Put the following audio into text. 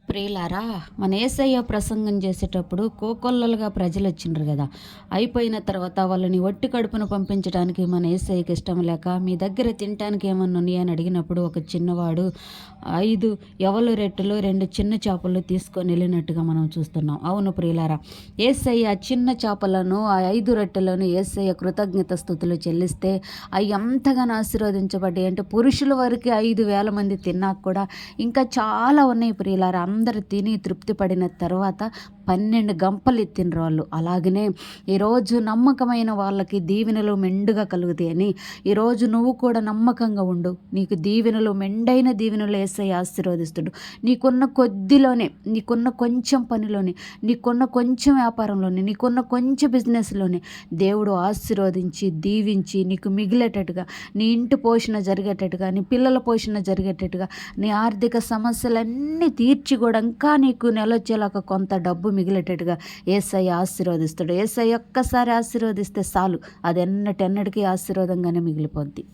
ప్రియులారా, మన యేసయ్య ప్రసంగం చేసేటప్పుడు కోకొల్లలుగా ప్రజలు వచ్చిండ్రు కదా. అయిపోయిన తర్వాత వాళ్ళని ఒట్టి కడుపున పంపించడానికి మన యేసయ్యకి ఇష్టం లేక, మీ దగ్గర తినటానికి ఏమన్నా ఉన్నాయా అని అడిగినప్పుడు ఒక చిన్నవాడు 5 యవలు రెట్టులు 2 చిన్న చేపలు తీసుకొని వెళ్ళినట్టుగా మనం చూస్తున్నాం. అవును ప్రియులారా, యేసయ్య చిన్న చేపలను ఆ 5 రొట్టెలను యేసయ్య కృతజ్ఞత స్థుతులు చెల్లిస్తే అవి ఎంతగానో ఆశీర్వదించబడ్డాయి. అంటే పురుషుల వరకు 5,000 మంది తిన్నాక కూడా ఇంకా చాలా ఉన్నాయి ప్రియులారా. అందరు తిని తృప్తి పడిన తర్వాత 12 గంపలు ఎత్తిండ్రు వాళ్ళు. అలాగనే ఈరోజు నమ్మకమైన వాళ్ళకి దీవెనలు మెండుగా కలుగుతాయని, ఈరోజు నువ్వు కూడా నమ్మకంగా ఉండు. నీకు దీవెనలు మెండైన దీవెనలు యేసయ్య ఆశీర్వదిస్తుడు. నీకున్న కొద్దిలోనే, నీకున్న కొంచెం పనిలోనే, నీకున్న కొంచెం వ్యాపారంలోనే, నీకున్న కొంచెం బిజినెస్లోనే దేవుడు ఆశీర్వదించి దీవించి నీకు మిగిలేటట్టుగా, నీ ఇంటి పోషణ జరిగేటట్టుగా, నీ పిల్లల పోషణ జరిగేటట్టుగా, నీ ఆర్థిక సమస్యలన్నీ తీర్చి కూడా ఇంకా నీకు నెలొచ్చేలాగా కొంత డబ్బు మిగిలేటట్టుగా యేసయ్య ఆశీర్వదిస్తాడు. యేసయ్య ఒక్కసారి ఆశీర్వదిస్తే చాలు, అది ఎన్నటెన్నటికీ ఆశీర్వాదంగానే మిగిలిపోద్ది.